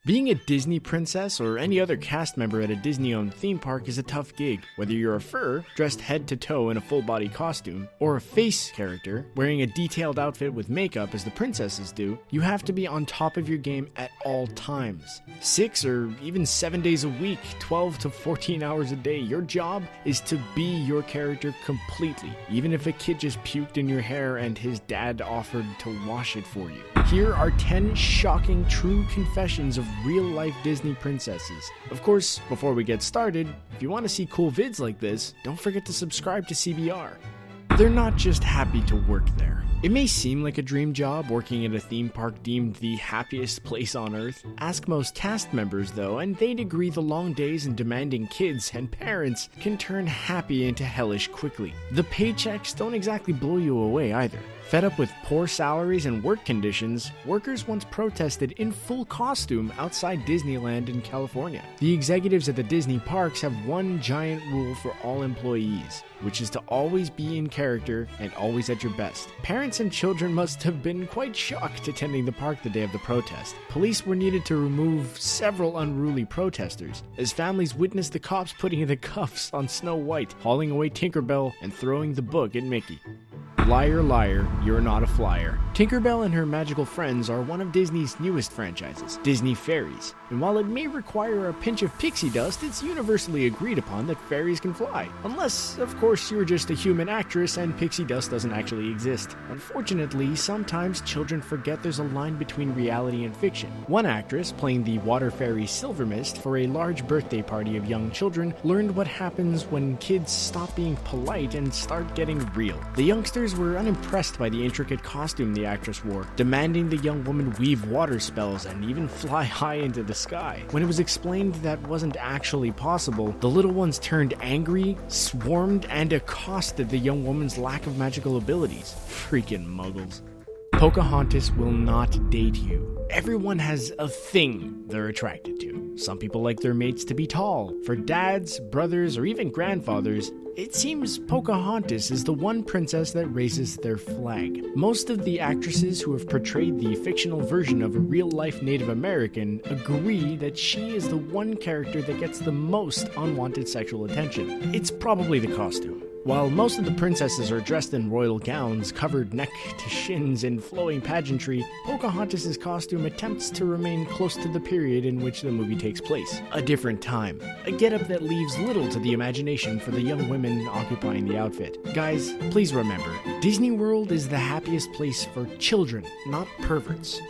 Being a Disney princess or any other cast member at a Disney-owned theme park is a tough gig. Whether you're a fur, dressed head to toe in a full-body costume, or a face character, wearing a detailed outfit with makeup as the princesses do, you have to be on top of your game at all times. 6 or even 7 days a week, 12 to 14 hours a day, your job is to be your character completely, even if a kid just puked in your hair and his dad offered to wash it for you. Here are 10 shocking true confessions of real-life Disney princesses. Of course, before we get started, if you want to see cool vids like this, don't forget to subscribe to CBR. They're not just happy to work there. It may seem like a dream job working at a theme park deemed the happiest place on earth. Ask most cast members though, and they'd agree the long days and demanding kids and parents can turn happy into hellish quickly. The paychecks don't exactly blow you away either. Fed up with poor salaries and work conditions, workers once protested in full costume outside Disneyland in California. The executives at the Disney parks have one giant rule for all employees, which is to always be in character and always at your best. Parents and children must have been quite shocked attending the park the day of the protest. Police were needed to remove several unruly protesters, as families witnessed the cops putting the cuffs on SnowWhite, hauling away Tinkerbell, and throwing the book at Mickey. Liar, liar, you're not a flyer. Tinkerbell and her magical friends are one of Disney's newest franchises, Disney Fairies. And while it may require a pinch of pixie dust, it's universally agreed upon that fairies can fly. Unless, of course, you're just a human actress and pixie dust doesn't actually exist. Unfortunately, sometimes children forget there's a line between reality and fiction. One actress, playing the water fairy Silvermist for a large birthday party of young children, learned what happens when kids stop being polite and start getting real. The youngsters were unimpressed by the intricate costume the actress wore, demanding the young woman weave water spells and even fly high into the sky. When it was explained that wasn't actually possible, the little ones turned angry, swarmed, and accosted the young woman's lack of magical abilities. Freaking muggles. Pocahontas will not date you. Everyone has a thing they're attracted to. Some people like their mates to be tall. For dads, brothers, or even grandfathers, it seems Pocahontas is the one princess that raises their flag. Most of the actresses who have portrayed the fictional version of a real-life Native American agree that she is the one character that gets the most unwanted sexual attention. It's probably the costume. While most of the princesses are dressed in royal gowns, covered neck to shins in flowing pageantry, Pocahontas' costume attempts to remain close to the period in which the movie takes place. A different time. A getup that leaves little to the imagination for the young women occupying the outfit. Guys, please remember, Disney World is the happiest place for children, not perverts.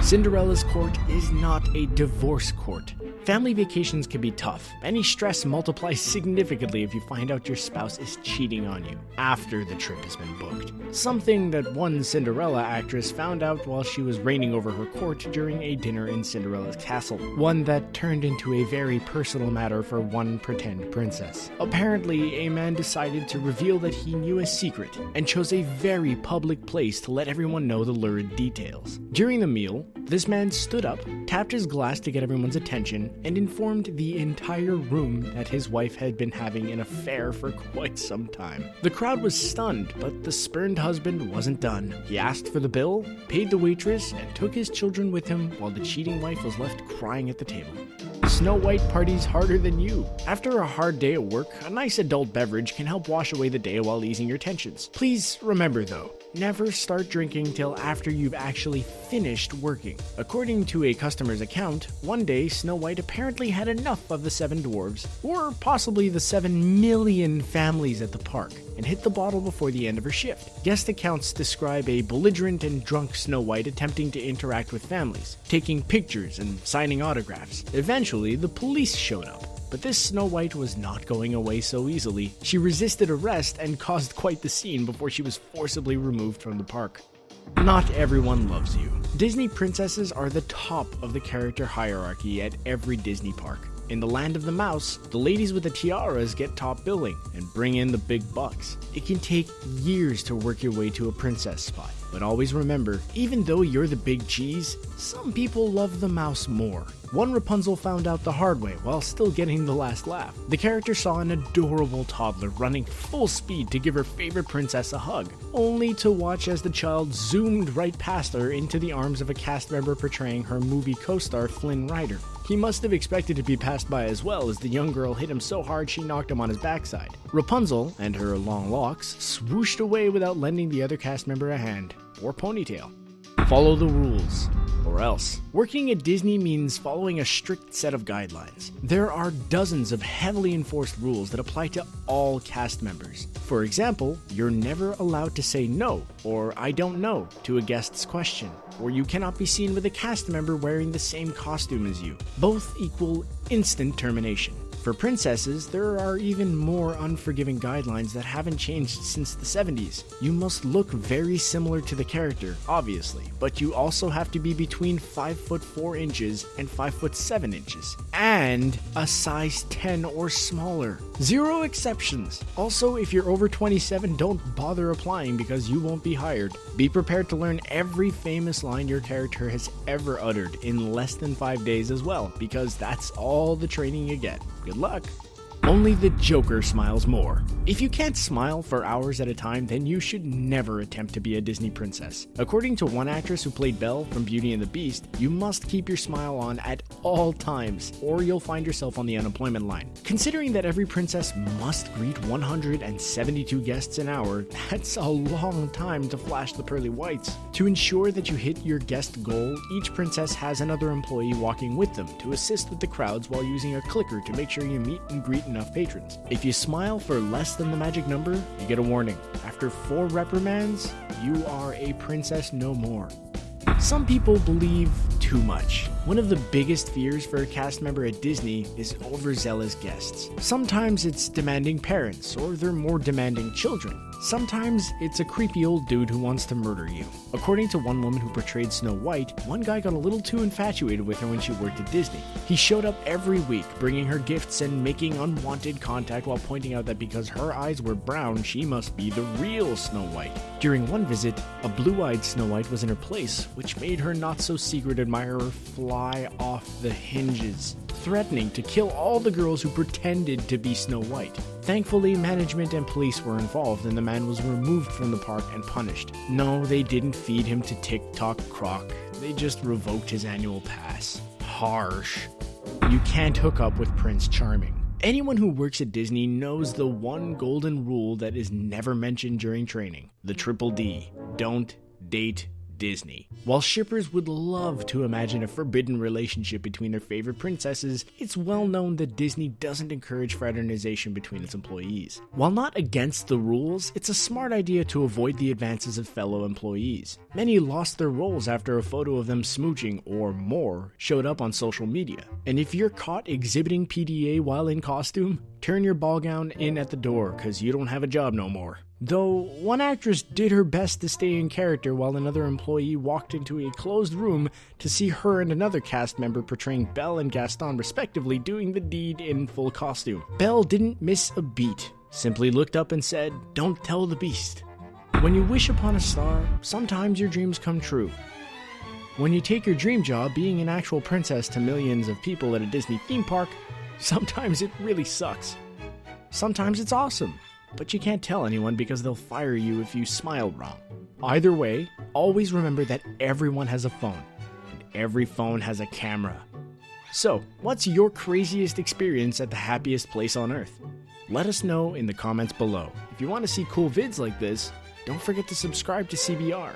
Cinderella's Court is not a divorce court. Family vacations can be tough. Any stress multiplies significantly if you find out your spouse is cheating on you after the trip has been booked. Something that one Cinderella actress found out while she was reigning over her court during a dinner in Cinderella's castle. One that turned into a very personal matter for one pretend princess. Apparently, a man decided to reveal that he knew a secret and chose a very public place to let everyone know the lurid details. During the meal, this man stood up, tapped his glass to get everyone's attention, and informed the entire room that his wife had been having an affair for quite some time. The crowd was stunned, but the spurned husband wasn't done. He asked for the bill, paid the waitress, and took his children with him while the cheating wife was left crying at the table. SnowWhite parties harder than you. After a hard day at work, a nice adult beverage can help wash away the day while easing your tensions. Please remember though, never start drinking till after you've actually finished working. According to a customer's account, one day SnowWhite apparently had enough of the 7 dwarves, or possibly the 7 million families at the park, and hit the bottle before the end of her shift. Guest accounts describe a belligerent and drunk SnowWhite attempting to interact with families, taking pictures and signing autographs. Eventually, the police showed up. But this SnowWhite was not going away so easily. She resisted arrest and caused quite the scene before she was forcibly removed from the park. Not everyone loves you. Disney princesses are the top of the character hierarchy at every Disney park. In the land of the mouse, the ladies with the tiaras get top billing and bring in the big bucks. It can take years to work your way to a princess spot. But always remember, even though you're the big cheese, some people love the mouse more. One Rapunzel found out the hard way while still getting the last laugh. The character saw an adorable toddler running full speed to give her favorite princess a hug, only to watch as the child zoomed right past her into the arms of a cast member portraying her movie co-star Flynn Rider. He must have expected to be passed by as well, as the young girl hit him so hard she knocked him on his backside. Rapunzel and her long locks swooshed away without lending the other cast member a hand or ponytail. Follow the rules, or else. Working at Disney means following a strict set of guidelines. There are dozens of heavily enforced rules that apply to all cast members. For example, you're never allowed to say no or I don't know to a guest's question, or you cannot be seen with a cast member wearing the same costume as you. Both equal instant termination. For princesses, there are even more unforgiving guidelines that haven't changed since the 70s. You must look very similar to the character, obviously, but you also have to be between 5 foot 4 inches and 5 foot 7 inches, and a size 10 or smaller. Zero exceptions. Also, if you're over 27, don't bother applying because you won't be hired. Be prepared to learn every famous line your character has ever uttered in less than 5 days as well, because that's all the training you get. Good luck. Only the Joker smiles more. If you can't smile for hours at a time, then you should never attempt to be a Disney princess. According to one actress who played Belle from Beauty and the Beast, you must keep your smile on at all times, or you'll find yourself on the unemployment line. Considering that every princess must greet 172 guests an hour, that's a long time to flash the pearly whites. To ensure that you hit your guest goal, each princess has another employee walking with them to assist with the crowds while using a clicker to make sure you meet and greet enough patrons. If you smile for less than the magic number, you get a warning. After 4 reprimands, you are a princess no more. Some people believe too much. One of the biggest fears for a cast member at Disney is overzealous guests. Sometimes it's demanding parents, or their more demanding children. Sometimes it's a creepy old dude who wants to murder you. According to one woman who portrayed SnowWhite, one guy got a little too infatuated with her when she worked at Disney. He showed up every week, bringing her gifts and making unwanted contact while pointing out that because her eyes were brown, she must be the real SnowWhite. During one visit, a blue-eyed SnowWhite was in her place, which made her not-so-secret admirer fly off the hinges, threatening to kill all the girls who pretended to be SnowWhite. Thankfully, management and police were involved and the man was removed from the park and punished. No, they didn't feed him to TikTok croc. They just revoked his annual pass. Harsh. You can't hook up with Prince Charming. Anyone who works at Disney knows the one golden rule that is never mentioned during training. The triple D. Don't date Disney. While shippers would love to imagine a forbidden relationship between their favorite princesses, it's well known that Disney doesn't encourage fraternization between its employees. While not against the rules, it's a smart idea to avoid the advances of fellow employees. Many lost their roles after a photo of them smooching, or more, showed up on social media. And if you're caught exhibiting PDA while in costume, turn your ball gown in at the door, cause you don't have a job no more. Though, one actress did her best to stay in character while another employee walked into a closed room to see her and another cast member portraying Belle and Gaston respectively doing the deed in full costume. Belle didn't miss a beat, simply looked up and said, "Don't tell the beast." When you wish upon a star, sometimes your dreams come true. When you take your dream job being an actual princess to millions of people at a Disney theme park, sometimes it really sucks. Sometimes it's awesome, but you can't tell anyone because they'll fire you if you smiled wrong. Either way, always remember that everyone has a phone, and every phone has a camera. So, what's your craziest experience at the happiest place on earth? Let us know in the comments below. If you want to see cool vids like this, don't forget to subscribe to CBR.